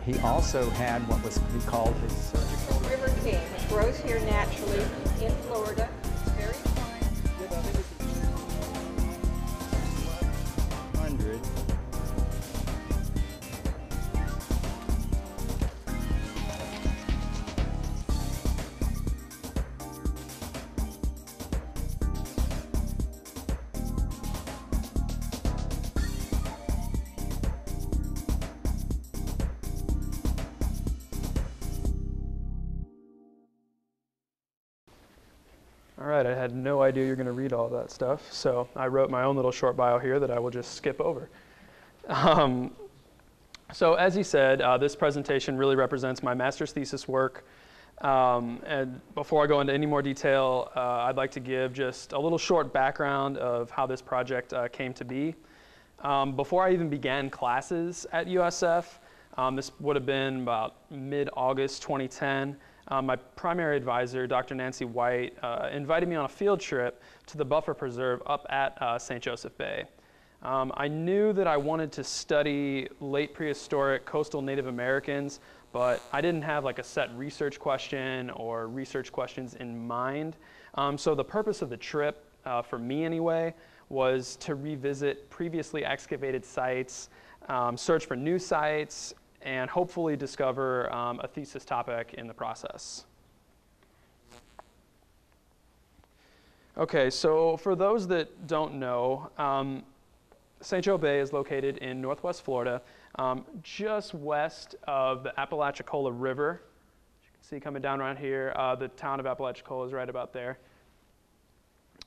he also had what was he called his river king. It grows here naturally in Florida. It's very fine. 100. All right, I had no idea you're going to read all that stuff, so I wrote my own little short bio here that I will just skip over. So as he said, this presentation really represents my master's thesis work. And before I go into any more detail, I'd like to give just a little short background of how this project came to be. Before I even began classes at USF, this would have been about mid-August 2010, my primary advisor, Dr. Nancy White, invited me on a field trip to the buffer preserve up at St. Joseph Bay. I knew that I wanted to study late prehistoric coastal Native Americans, but I didn't have like a set research question or research questions in mind. So the purpose of the trip, for me anyway, was to revisit previously excavated sites, search for new sites, and hopefully discover a thesis topic in the process. Okay, so for those that don't know, St. Joe Bay is located in Northwest Florida, just west of the Apalachicola River. As you can see coming down around here, the town of Apalachicola is right about there.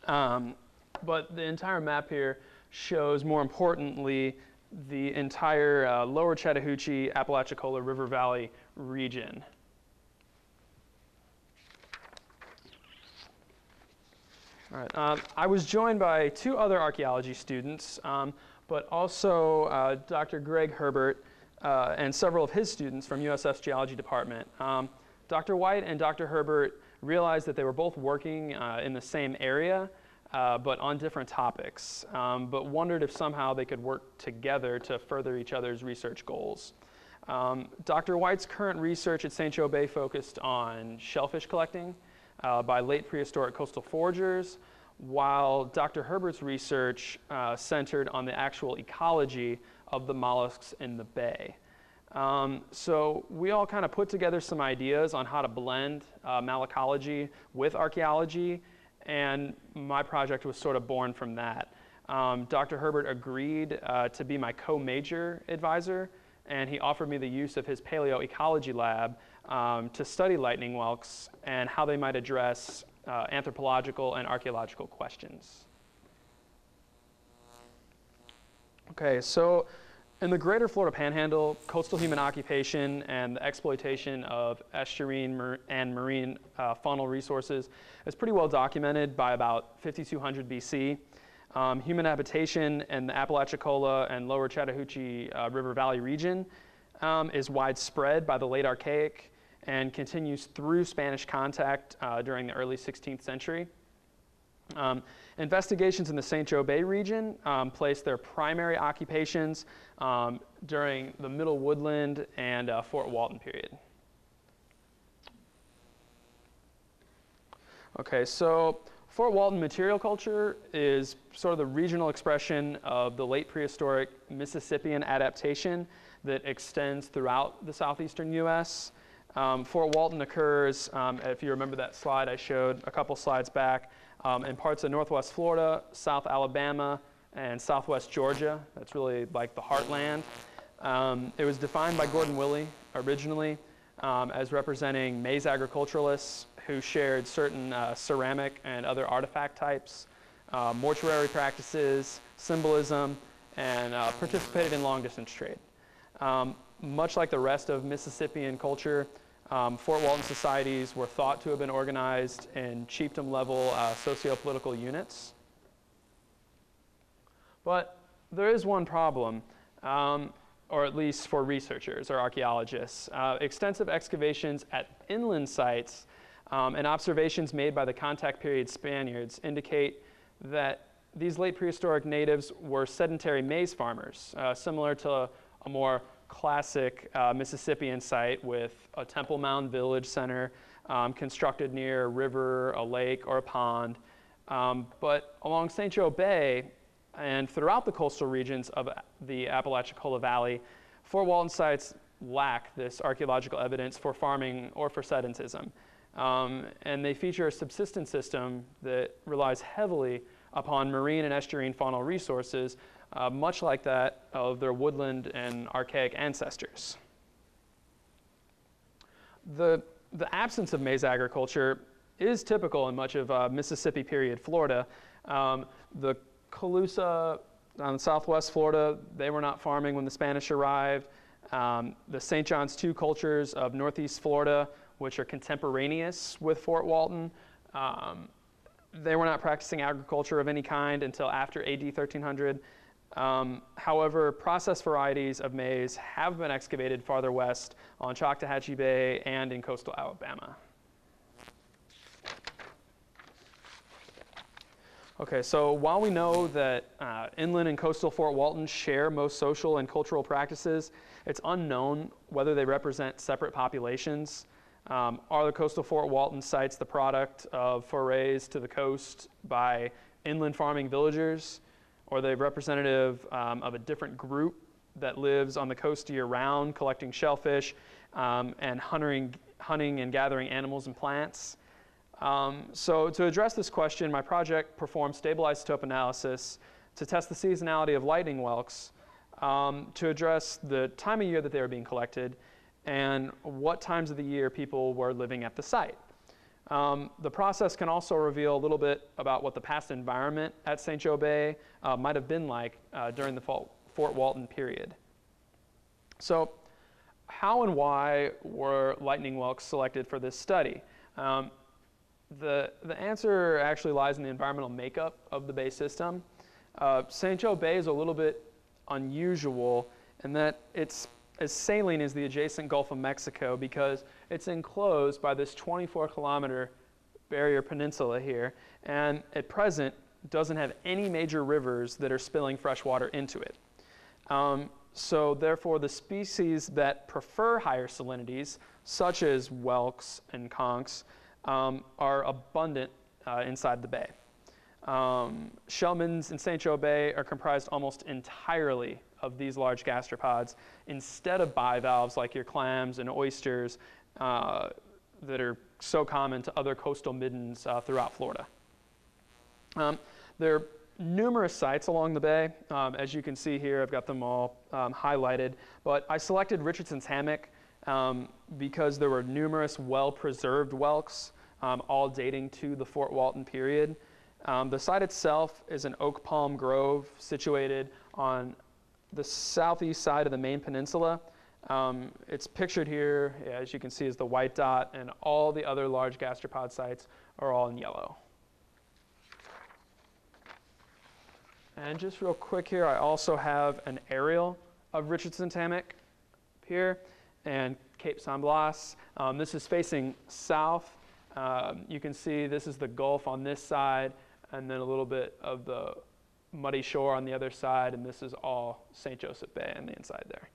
But the entire map here shows, more importantly, the entire lower Chattahoochee, Apalachicola River Valley region. All right, I was joined by two other archaeology students, but also Dr. Greg Herbert and several of his students from USF's geology department. Dr. White and Dr. Herbert realized that they were both working in the same area, but on different topics, but wondered if somehow they could work together to further each other's research goals. Dr. White's current research at St. Joe Bay focused on shellfish collecting by late prehistoric coastal foragers, while Dr. Herbert's research centered on the actual ecology of the mollusks in the bay. So we all kind of put together some ideas on how to blend malacology with archaeology, and my project was sort of born from that. Dr. Herbert agreed to be my co-major advisor, and he offered me the use of his paleoecology lab to study lightning whelks and how they might address anthropological and archaeological questions. Okay, so in the greater Florida Panhandle, coastal human occupation and the exploitation of estuarine and marine faunal resources is pretty well documented by about 5200 BC. Human habitation in the Apalachicola and lower Chattahoochee River Valley region is widespread by the late Archaic and continues through Spanish contact during the early 16th century. Investigations in the St. Joe Bay region placed their primary occupations during the Middle Woodland and Fort Walton period. Okay, so Fort Walton material culture is sort of the regional expression of the late prehistoric Mississippian adaptation that extends throughout the southeastern U.S. Fort Walton occurs, if you remember that slide I showed a couple slides back, in parts of northwest Florida, South Alabama, and southwest Georgia. That's really like the heartland. It was defined by Gordon Willey originally as representing maize agriculturalists who shared certain ceramic and other artifact types, mortuary practices, symbolism, and participated in long-distance trade. Much like the rest of Mississippian culture, Fort Walton societies were thought to have been organized in chiefdom-level socio-political units. But there is one problem, or at least for researchers or archaeologists. Extensive excavations at inland sites and observations made by the contact period Spaniards indicate that these late prehistoric natives were sedentary maize farmers, similar to a more classic Mississippian site with a Temple Mound Village center constructed near a river, a lake, or a pond. But along St. Joe Bay and throughout the coastal regions of the Apalachicola Valley, Fort Walton sites lack this archaeological evidence for farming or for sedentism. And they feature a subsistence system that relies heavily upon marine and estuarine faunal resources, much like that of their woodland and archaic ancestors. The absence of maize agriculture is typical in much of Mississippi period Florida. The Calusa on southwest Florida, they were not farming when the Spanish arrived. The St. John's II cultures of northeast Florida, which are contemporaneous with Fort Walton, they were not practicing agriculture of any kind until after AD 1300. However, processed varieties of maize have been excavated farther west on Choctawhatchee Bay and in coastal Alabama. Okay, so while we know that inland and coastal Fort Walton share most social and cultural practices, it's unknown whether they represent separate populations. Are the coastal Fort Walton sites the product of forays to the coast by inland farming villagers, or are they representative of a different group that lives on the coast year-round, collecting shellfish and hunting and gathering animals and plants? So to address this question, my project performed stable isotope analysis to test the seasonality of lightning whelks, to address the time of year that they were being collected and what times of the year people were living at the site. The process can also reveal a little bit about what the past environment at St. Joe Bay might have been like during the Fort Walton period. So how and why were lightning whelks selected for this study? The answer actually lies in the environmental makeup of the bay system. St. Joe Bay is a little bit unusual in that it's as saline as the adjacent Gulf of Mexico because it's enclosed by this 24-kilometer barrier peninsula here, and at present doesn't have any major rivers that are spilling fresh water into it. So therefore, the species that prefer higher salinities, such as whelks and conchs, are abundant inside the bay. Shell middens in St. Joe Bay are comprised almost entirely of these large gastropods instead of bivalves like your clams and oysters that are so common to other coastal middens throughout Florida. There are numerous sites along the bay. As you can see here, I've got them all highlighted, but I selected Richardson's Hammock because there were numerous well-preserved whelks, all dating to the Fort Walton period. The site itself is an oak palm grove situated on the southeast side of the main peninsula. It's pictured here, as you can see, as the white dot, and all the other large gastropod sites are all in yellow. And just real quick here, I also have an aerial of Richardson's Hammock here and Cape San Blas. This is facing south. You can see this is the Gulf on this side, and then a little bit of the muddy shore on the other side, and this is all St. Joseph Bay on the inside there.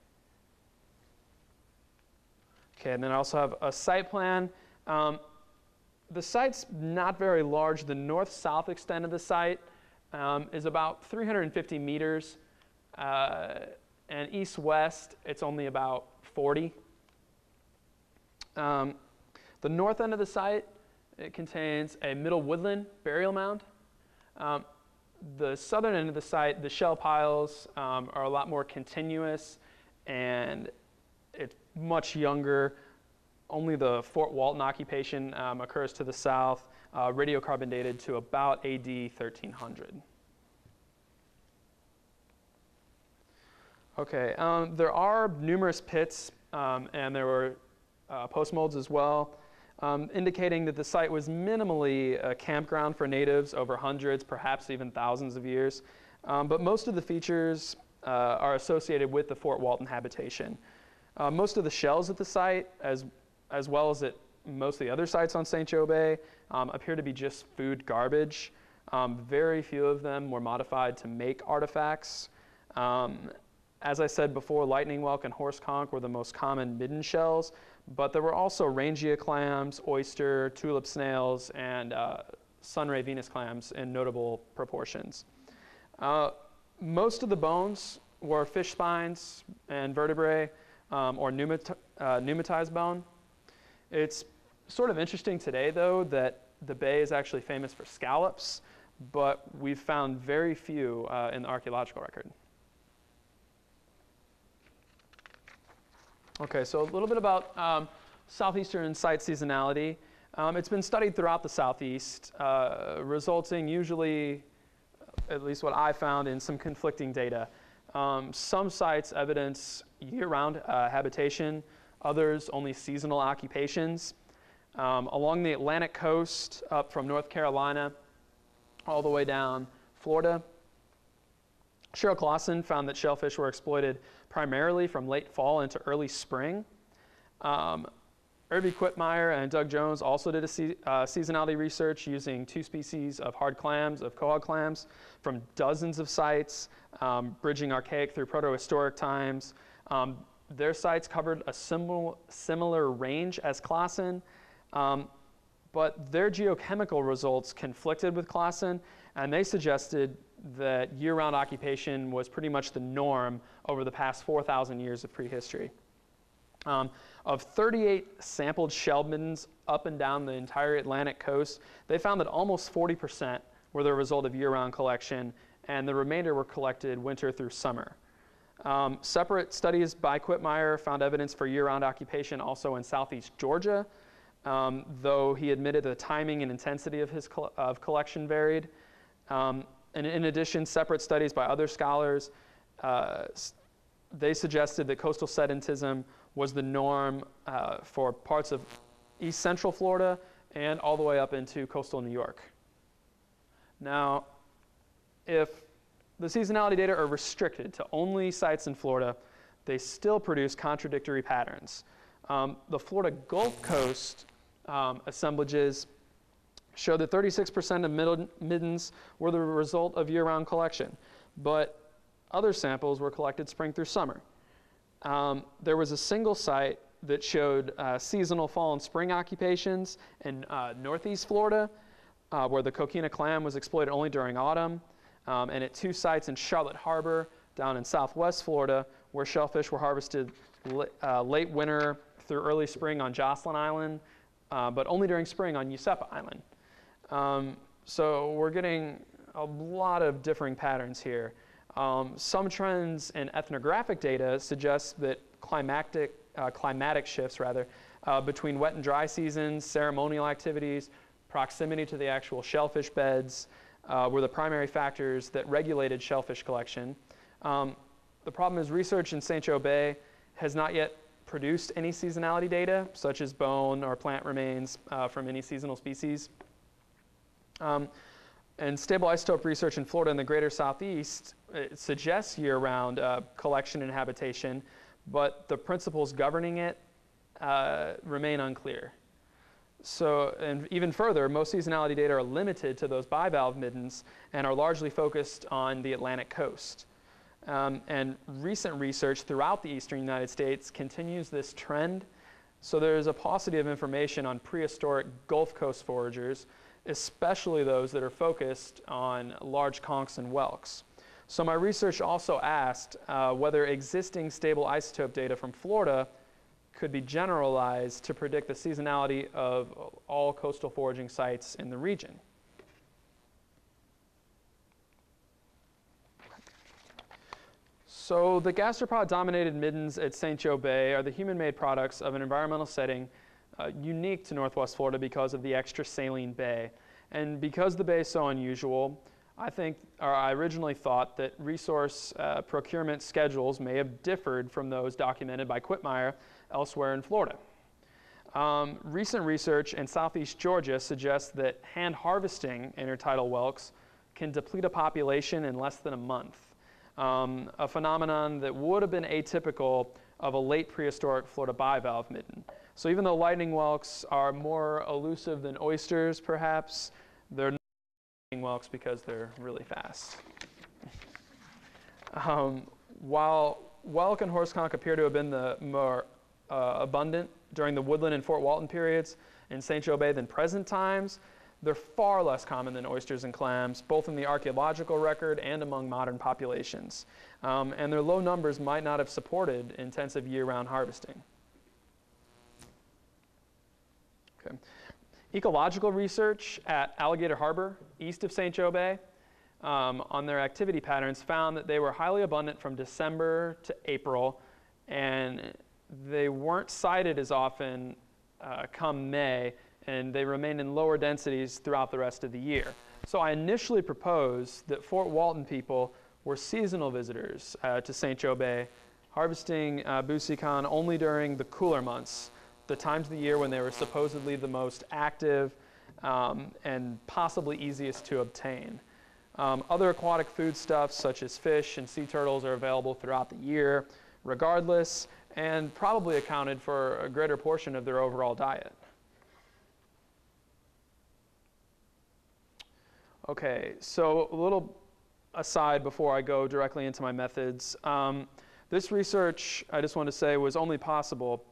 Okay, and then I also have a site plan. The site's not very large. The north-south extent of the site is about 350 meters, and east-west, it's only about 40. The north end of the site, it contains a middle woodland burial mound. The southern end of the site, the shell piles are a lot more continuous, and it's much younger. Only the Fort Walton occupation occurs to the south, radiocarbon dated to about AD 1300. Okay, there are numerous pits, and there were postmolds as well, indicating that the site was minimally a campground for natives over hundreds, perhaps even thousands of years. But most of the features are associated with the Fort Walton habitation. Most of the shells at the site, as well as at most of the other sites on St. Joe Bay, appear to be just food garbage. Very few of them were modified to make artifacts. As I said before, lightning whelk and horse conch were the most common midden shells, but there were also rangia clams, oyster, tulip snails, and sunray Venus clams in notable proportions. Most of the bones were fish spines and vertebrae or pneumatized bone. It's sort of interesting today, though, that the bay is actually famous for scallops, but we've found very few in the archaeological record. Okay, so a little bit about southeastern site seasonality. It's been studied throughout the southeast, resulting usually, at least what I found, in some conflicting data. Some sites evidence year-round habitation, others only seasonal occupations. Along the Atlantic coast, up from North Carolina, all the way down Florida, Cheryl Clausen found that shellfish were exploited primarily from late fall into early spring. Irvi Quitmeyer and Doug Jones also did a seasonality research using 2 species of hard clams, of quahog clams, from dozens of sites, bridging archaic through protohistoric times. Their sites covered a similar range as Clausen, but their geochemical results conflicted with Clausen, and they suggested that year-round occupation was pretty much the norm over the past 4,000 years of prehistory. Of 38 sampled shell middens up and down the entire Atlantic coast, they found that almost 40% were the result of year-round collection, and the remainder were collected winter through summer. Separate studies by Quitmeyer found evidence for year-round occupation also in southeast Georgia, though he admitted the timing and intensity of his collection varied. And in addition, separate studies by other scholars, they suggested that coastal sedentism was the norm for parts of east central Florida and all the way up into coastal New York. Now, if the seasonality data are restricted to only sites in Florida, they still produce contradictory patterns. The Florida Gulf Coast assemblages show that 36% of middens were the result of year-round collection, but other samples were collected spring through summer. There was a single site that showed seasonal fall and spring occupations in northeast Florida, where the coquina clam was exploited only during autumn, and at 2 sites in Charlotte Harbor, down in southwest Florida, where shellfish were harvested late winter through early spring on Jocelyn Island, but only during spring on Usepa Island. So we're getting a lot of differing patterns here. Some trends in ethnographic data suggest that climatic shifts between wet and dry seasons, ceremonial activities, proximity to the actual shellfish beds were the primary factors that regulated shellfish collection. The problem is research in St. Joe Bay has not yet produced any seasonality data, such as bone or plant remains from any seasonal species. And stable isotope research in Florida and the greater Southeast, it suggests year-round collection and habitation, but the principles governing it remain unclear. So, and even further, most seasonality data are limited to those bivalve middens and are largely focused on the Atlantic coast. And recent research throughout the eastern United States continues this trend. So there's a paucity of information on prehistoric Gulf Coast foragers, especially those that are focused on large conchs and whelks. So my research also asked whether existing stable isotope data from Florida could be generalized to predict the seasonality of all coastal foraging sites in the region. So the gastropod-dominated middens at St. Joe Bay are the human-made products of an environmental setting unique to Northwest Florida because of the extra saline bay. And because the bay is so unusual, I originally thought that resource procurement schedules may have differed from those documented by Quitmeyer elsewhere in Florida. Recent research in southeast Georgia suggests that hand harvesting intertidal whelks can deplete a population in less than a month, a phenomenon that would have been atypical of a late prehistoric Florida bivalve midden. So even though lightning whelks are more elusive than oysters, perhaps, they're not lightning whelks because they're really fast. While Whelk and horseconch appear to have been the more abundant during the woodland and Fort Walton periods in St. Joe Bay than present times. They're far less common than oysters and clams, both in the archaeological record and among modern populations. And their low numbers might not have supported intensive year-round harvesting. Okay. Ecological research at Alligator Harbor, east of St. Joe Bay, on their activity patterns found that they were highly abundant from December to April, and they weren't sighted as often come May, and they remained in lower densities throughout the rest of the year. So I initially proposed that Fort Walton people were seasonal visitors to St. Joe Bay, harvesting Busycon only during the cooler months, the times of the year when they were supposedly the most active and possibly easiest to obtain. Other aquatic foodstuffs such as fish and sea turtles are available throughout the year regardless, and probably accounted for a greater portion of their overall diet. Okay, so a little aside before I go directly into my methods. This research, I just want to say, was only possible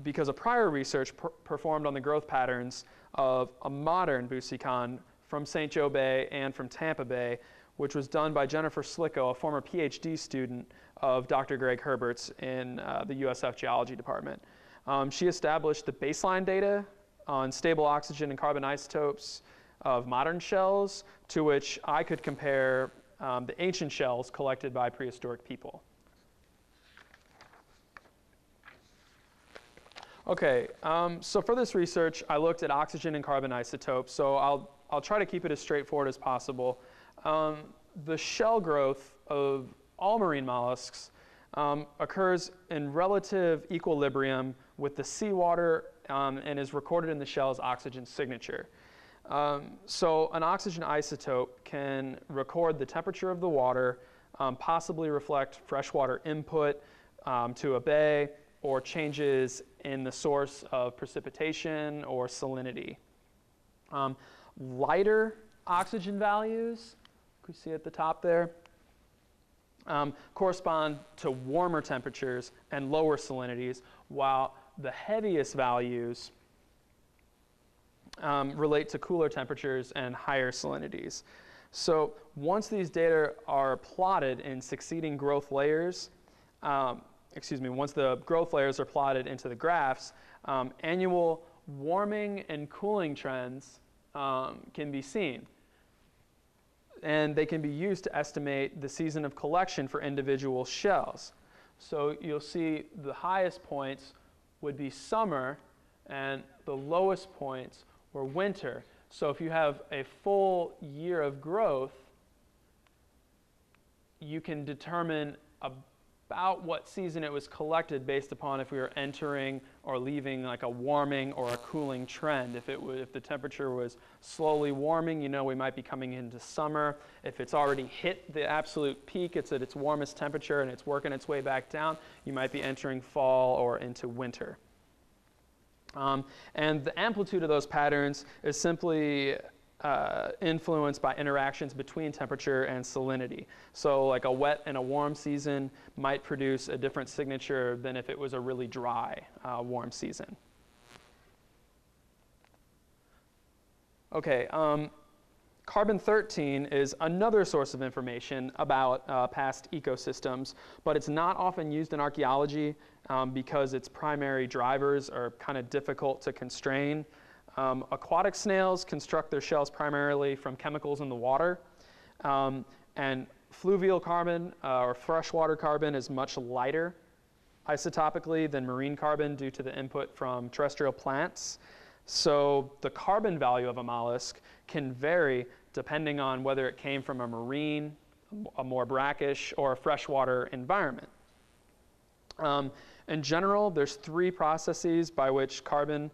because of prior research performed on the growth patterns of a modern Busycon from St. Joe Bay and from Tampa Bay, which was done by Jennifer Slicko, a former PhD student of Dr. Greg Herbert's in the USF Geology Department. She established the baseline data on stable oxygen and carbon isotopes of modern shells to which I could compare the ancient shells collected by prehistoric people. Okay, so for this research, I looked at oxygen and carbon isotopes, so I'll try to keep it as straightforward as possible. The shell growth of all marine mollusks occurs in relative equilibrium with the seawater and is recorded in the shell's oxygen signature. So an oxygen isotope can record the temperature of the water, possibly reflect freshwater input to a bay, or changes in the source of precipitation or salinity. Lighter oxygen values, you can see at the top there, correspond to warmer temperatures and lower salinities, while the heaviest values relate to cooler temperatures and higher salinities. So once these data are plotted in succeeding growth layers, once the growth layers are plotted into the graphs, annual warming and cooling trends can be seen. And they can be used to estimate the season of collection for individual shells. So you'll see the highest points would be summer, and the lowest points were winter. So if you have a full year of growth, you can determine about what season it was collected based upon if we were entering or leaving like a warming or a cooling trend. If the temperature was slowly warming, you know we might be coming into summer. If it's already hit the absolute peak, it's at its warmest temperature and it's working its way back down, you might be entering fall or into winter. And the amplitude of those patterns is simply influenced by interactions between temperature and salinity. So like a wet and a warm season might produce a different signature than if it was a really dry, warm season. Okay, carbon-13 is another source of information about past ecosystems, but it's not often used in archaeology because its primary drivers are kind of difficult to constrain. Aquatic snails construct their shells primarily from chemicals in the water, and fluvial carbon or freshwater carbon is much lighter isotopically than marine carbon due to the input from terrestrial plants. So the carbon value of a mollusk can vary depending on whether it came from a marine, a more brackish, or a freshwater environment. In general, there's 3 processes by which carbon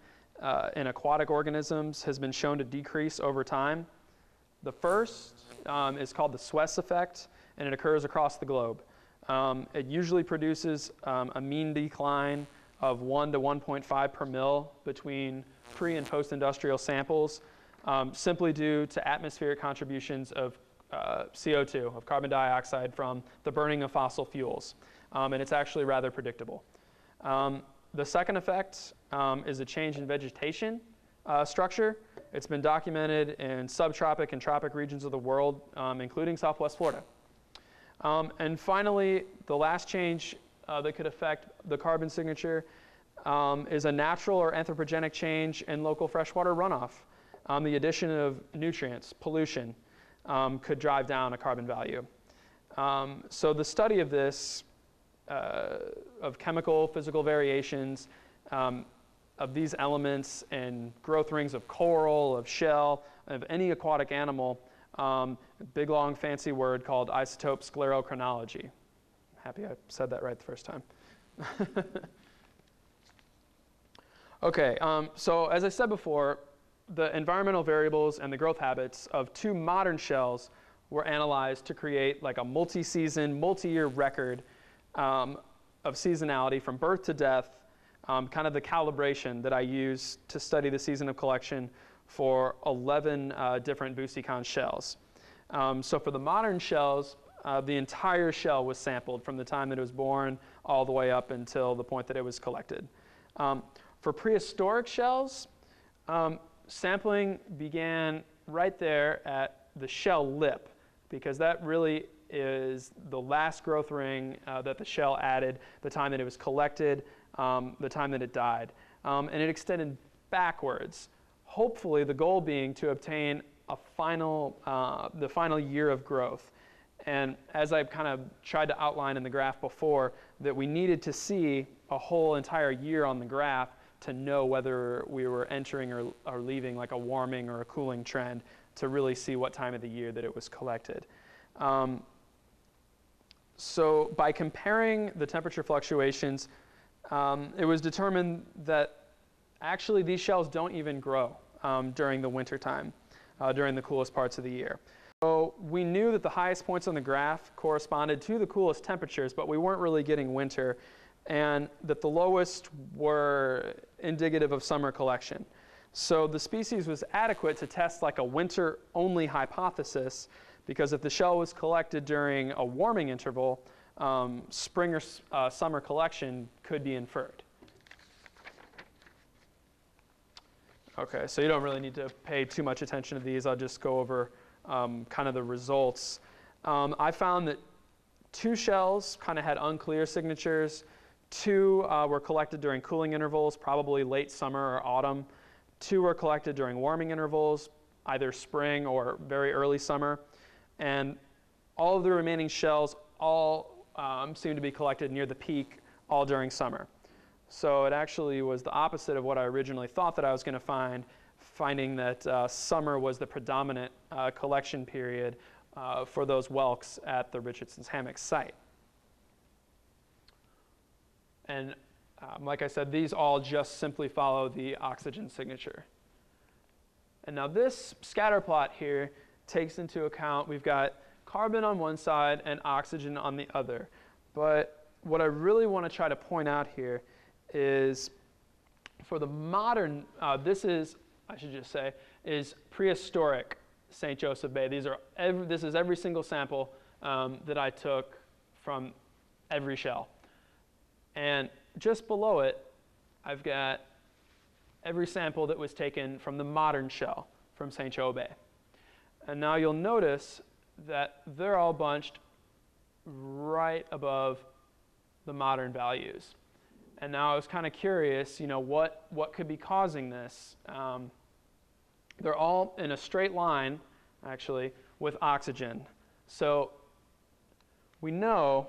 in aquatic organisms has been shown to decrease over time. The first is called the Suez effect, and it occurs across the globe. It usually produces a mean decline of 1 to 1.5 per mil between pre- and post-industrial samples, simply due to atmospheric contributions of CO2, of carbon dioxide from the burning of fossil fuels. and it's actually rather predictable. The second effect is a change in vegetation structure. It's been documented in subtropic and tropic regions of the world, including Southwest Florida. And finally, the last change that could affect the carbon signature is a natural or anthropogenic change in local freshwater runoff. The addition of nutrients, pollution, could drive down a carbon value. So the study of this, of chemical, physical variations, of these elements and growth rings of coral, of shell, of any aquatic animal, big long fancy word called isotope sclerochronology. Happy I said that right the first time. Okay, so as I said before, the environmental variables and the growth habits of 2 modern shells were analyzed to create like a multi-season, multi-year record of seasonality from birth to death, kind of the calibration that I use to study the season of collection for 11 different Busycon shells. So for the modern shells, the entire shell was sampled from the time that it was born all the way up until the point that it was collected. For prehistoric shells, sampling began right there at the shell lip, because that really is the last growth ring that the shell added, the time that it was collected, the time that it died. And it extended backwards, hopefully the goal being to obtain a the final year of growth. And as I've kind of tried to outline in the graph before, that we needed to see a whole entire year on the graph to know whether we were entering or leaving like a warming or a cooling trend to really see what time of the year that it was collected. So by comparing the temperature fluctuations, it was determined that actually these shells don't even grow during the winter time, during the coolest parts of the year. So we knew that the highest points on the graph corresponded to the coolest temperatures, but we weren't really getting winter, and that the lowest were indicative of summer collection. So the species was adequate to test like a winter-only hypothesis, because if the shell was collected during a warming interval, spring or summer collection could be inferred. Okay, so you don't really need to pay too much attention to these. I'll just go over kind of the results. I found that 2 shells kind of had unclear signatures. 2 were collected during cooling intervals, probably late summer or autumn. 2 were collected during warming intervals, either spring or very early summer. And all of the remaining shells all seem to be collected near the peak, all during summer. So it actually was the opposite of what I originally thought that I was going to find, finding that summer was the predominant collection period for those whelks at the Richardson's Hammock site. And like I said, these all just simply follow the oxygen signature. And now this scatter plot here takes into account, we've got carbon on one side and oxygen on the other. But what I really want to try to point out here is for the modern, this is, I should just say, is prehistoric St. Joseph Bay. This is every single sample that I took from every shell. And just below it, I've got every sample that was taken from the modern shell from St. Joe Bay. And now you'll notice that they're all bunched right above the modern values. And now I was kind of curious, what could be causing this? They're all in a straight line, actually, with oxygen. So we know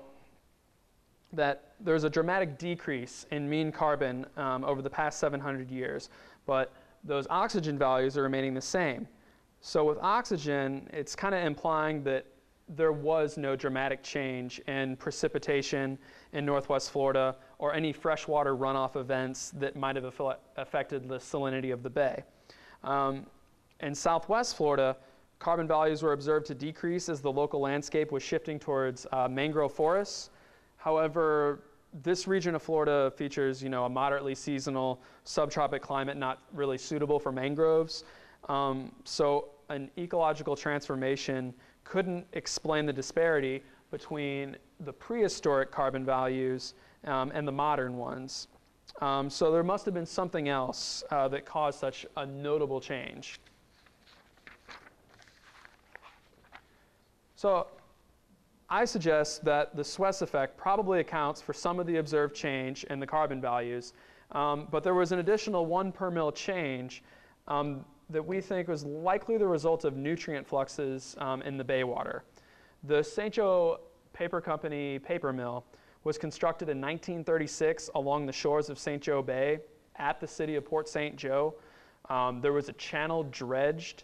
that there's a dramatic decrease in mean carbon over the past 700 years, but those oxygen values are remaining the same. So with oxygen, it's kind of implying that there was no dramatic change in precipitation in Northwest Florida or any freshwater runoff events that might have affected the salinity of the bay. In Southwest Florida, carbon values were observed to decrease as the local landscape was shifting towards mangrove forests. However, this region of Florida features, a moderately seasonal subtropic climate not really suitable for mangroves. So an ecological transformation couldn't explain the disparity, between the prehistoric carbon values and the modern ones. So there must have been something else that caused such a notable change. So I suggest that the Suez effect probably accounts for some of the observed change in the carbon values, but there was an additional 1 per mil change that we think was likely the result of nutrient fluxes in the bay water. The St. Joe Paper Company paper mill was constructed in 1936 along the shores of St. Joe Bay at the city of Port St. Joe. There was a channel dredged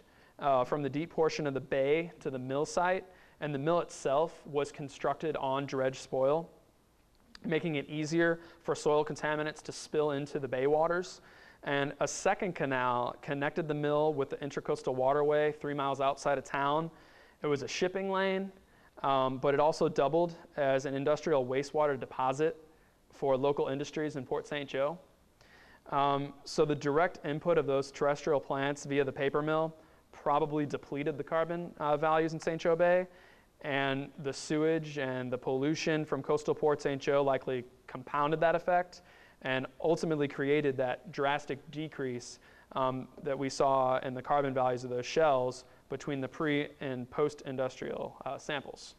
from the deep portion of the bay to the mill site, and the mill itself was constructed on dredged spoil, making it easier for soil contaminants to spill into the bay waters. And a second canal connected the mill with the Intracoastal Waterway 3 miles outside of town. It was a shipping lane, but it also doubled as an industrial wastewater deposit for local industries in Port St. Joe. So the direct input of those terrestrial plants via the paper mill probably depleted the carbon values in St. Joe Bay, and the sewage and the pollution from coastal Port St. Joe likely compounded that effect and ultimately created that drastic decrease that we saw in the carbon values of those shells between the pre- and post-industrial samples.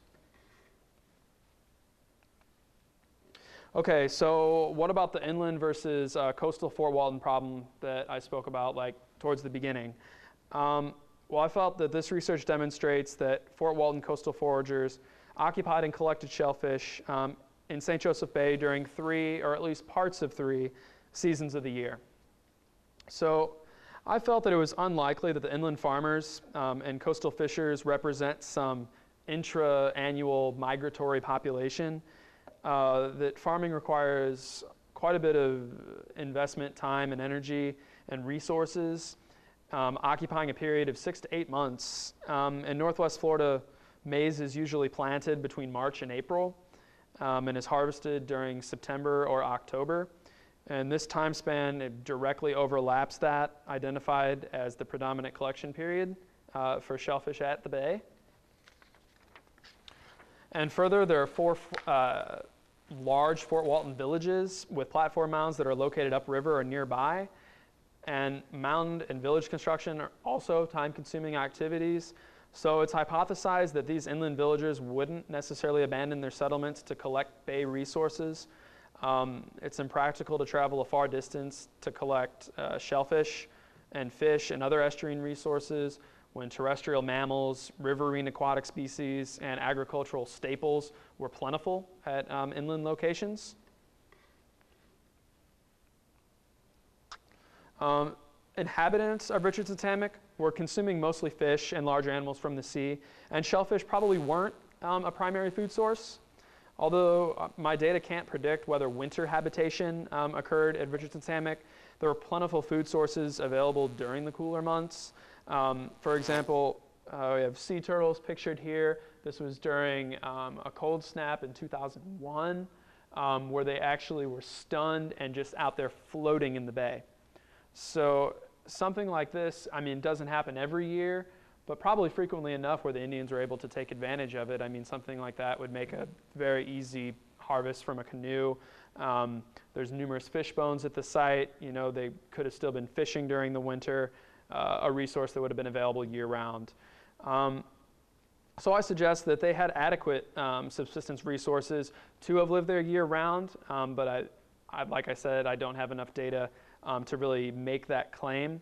Okay, so what about the inland versus coastal Fort Walton problem that I spoke about towards the beginning? Well, I felt that this research demonstrates that Fort Walton coastal foragers occupied and collected shellfish in St. Joseph Bay during 3, or at least parts of 3, seasons of the year. So I felt that it was unlikely that the inland farmers and coastal fishers represent some intra-annual migratory population, that farming requires quite a bit of investment, time, and energy, and resources, occupying a period of 6 to 8 months. In Northwest Florida, maize is usually planted between March and April and is harvested during September or October. And this time span, it directly overlaps that identified as the predominant collection period for shellfish at the bay. And further, there are 4 large Fort Walton villages with platform mounds that are located upriver or nearby. And mound and village construction are also time-consuming activities. So it's hypothesized that these inland villagers wouldn't necessarily abandon their settlements to collect bay resources. It's impractical to travel a far distance to collect shellfish and fish and other estuarine resources when terrestrial mammals, riverine aquatic species, and agricultural staples were plentiful at inland locations. Inhabitants of Richardson's Hammock were consuming mostly fish and large animals from the sea, and shellfish probably weren't a primary food source. Although my data can't predict whether winter habitation occurred at Richardson's Hammock, there were plentiful food sources available during the cooler months. For example, we have sea turtles pictured here. This was during a cold snap in 2001, where they actually were stunned and just out there floating in the bay. So something like this, I mean, doesn't happen every year, but probably frequently enough where the Indians were able to take advantage of it. I mean, something like that would make a very easy harvest from a canoe. There's numerous fish bones at the site. You know, they could have still been fishing during the winter, a resource that would have been available year-round. So I suggest that they had adequate subsistence resources to have lived there year-round, but like I said, I don't have enough data to really make that claim.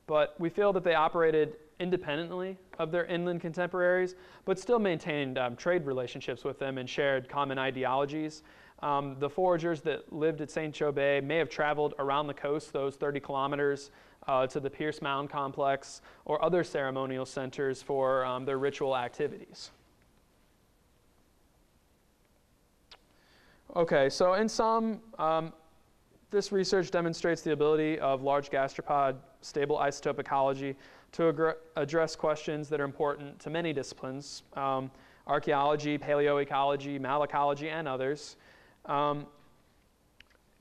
But we feel that they operated independently of their inland contemporaries, but still maintained trade relationships with them and shared common ideologies. The foragers that lived at St. Joe Bay may have traveled around the coast, those 30 kilometers, to the Pierce Mound Complex or other ceremonial centers for their ritual activities. Okay, so in sum, this research demonstrates the ability of large gastropod stable isotope ecology to address questions that are important to many disciplines, archaeology, paleoecology, malacology, and others. It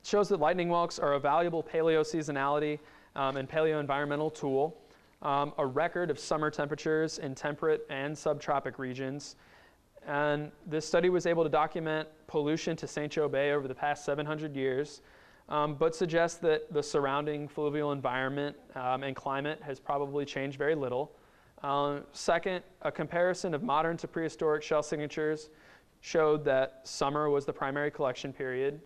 shows that lightning whelks are a valuable paleo-seasonality and paleo-environmental tool, a record of summer temperatures in temperate and subtropic regions, And this study was able to document pollution to St. Joe Bay over the past 700 years, but suggests that the surrounding fluvial environment and climate has probably changed very little. Second, a comparison of modern to prehistoric shell signatures showed that summer was the primary collection period.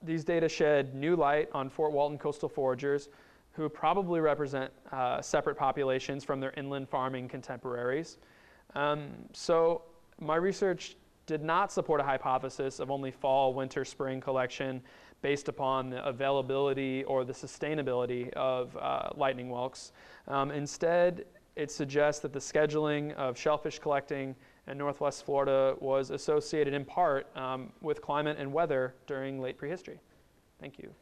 These data shed new light on Fort Walton coastal foragers, who probably represent separate populations from their inland farming contemporaries. So my research did not support a hypothesis of only fall, winter, spring collection based upon the availability or the sustainability of lightning whelks. Instead, it suggests that the scheduling of shellfish collecting in Northwest Florida was associated in part with climate and weather during late prehistory. Thank you.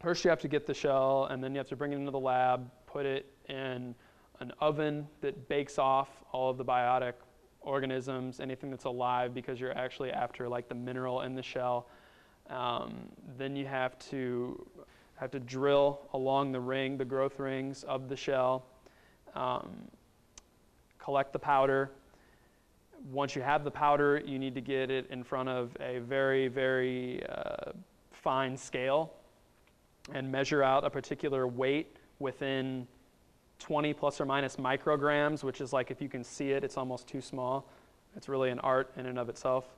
First you have to get the shell, and then you have to bring it into the lab, put it in an oven that bakes off all of the biotic organisms, anything that's alive, because you're actually after like the mineral in the shell. Then you have to drill along the ring, the growth rings of the shell, collect the powder. Once you have the powder, you need to get it in front of a very, very fine scale and measure out a particular weight within 20 plus or minus micrograms, which is like, if you can see it, it's almost too small. It's really an art in and of itself.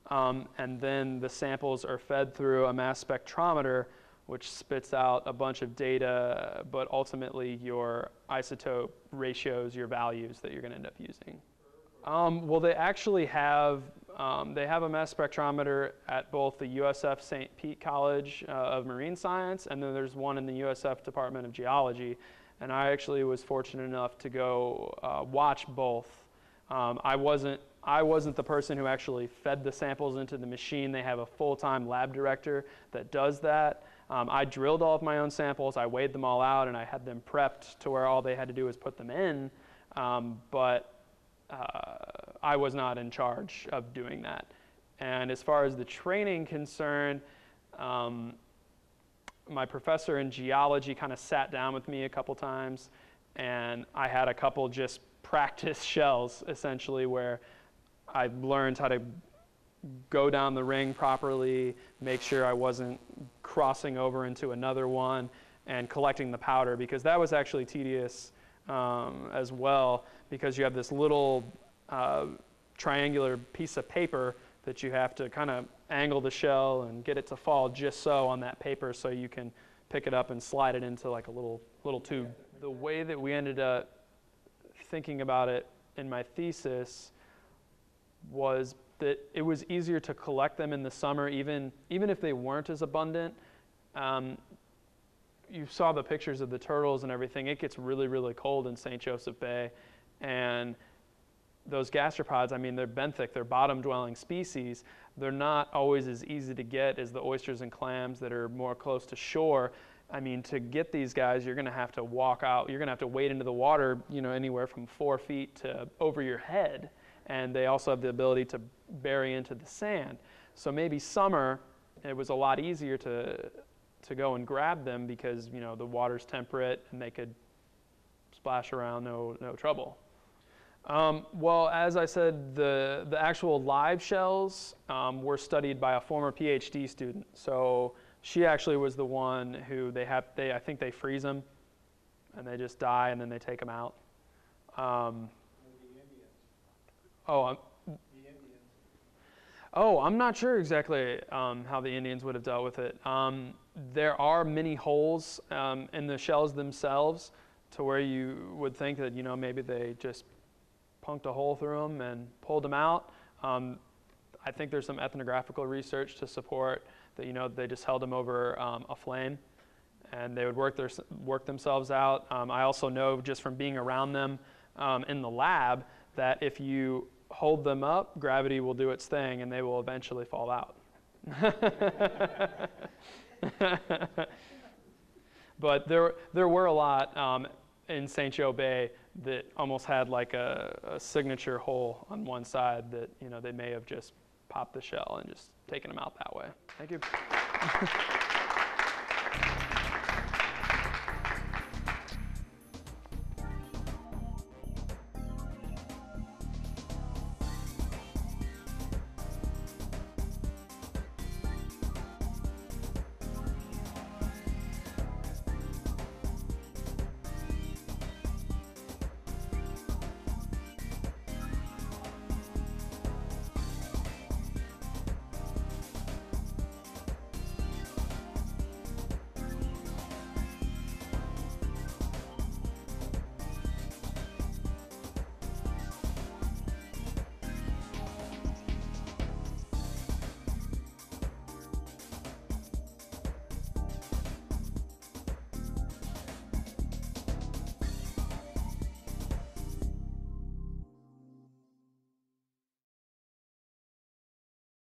And then the samples are fed through a mass spectrometer, which spits out a bunch of data, but ultimately your isotope ratios, your values that you're going to end up using. Well, they actually have a mass spectrometer at both the USF St. Pete College of Marine Science, and then there's one in the USF Department of Geology. And I actually was fortunate enough to go watch both. I wasn't the person who actually fed the samples into the machine. They have a full-time lab director that does that. I drilled all of my own samples. I weighed them all out, and I had them prepped to where all they had to do was put them in. But I was not in charge of doing that. And as far as the training concerned, my professor in geology kind of sat down with me a couple times, and I had a couple just practice shells, essentially, where I learned how to go down the ring properly, make sure I wasn't crossing over into another one, and collecting the powder, because that was actually tedious as well, because you have this little triangular piece of paper that you have to kind of angle the shell and get it to fall just so on that paper, so you can pick it up and slide it into like a little tube. The way that we ended up thinking about it in my thesis was that it was easier to collect them in the summer, even if they weren't as abundant. You saw the pictures of the turtles and everything. It gets really, really cold in St. Joseph Bay, and those gastropods, I mean, they're benthic, they're bottom-dwelling species. They're not always as easy to get as the oysters and clams that are more close to shore. I mean, to get these guys, you're going to have to walk out. You're going to have to wade into the water, anywhere from 4 feet to over your head. And they also have the ability to bury into the sand. So maybe summer, it was a lot easier to go and grab them because, the water's temperate and they could splash around, no trouble. Well, as I said, the actual live shells were studied by a former PhD student. So she actually was the one who I think they freeze them and they just die and then they take them out. I'm not sure exactly how the Indians would have dealt with it. There are many holes in the shells themselves to where you would think that, maybe they just punked a hole through them and pulled them out. I think there's some ethnographical research to support that, they just held them over a flame and they would work themselves out. I also know just from being around them in the lab that if you hold them up, gravity will do its thing and they will eventually fall out. But there were a lot in St. Joe Bay that almost had like a signature hole on one side that, they may have just popped the shell and just taken them out that way. Thank you.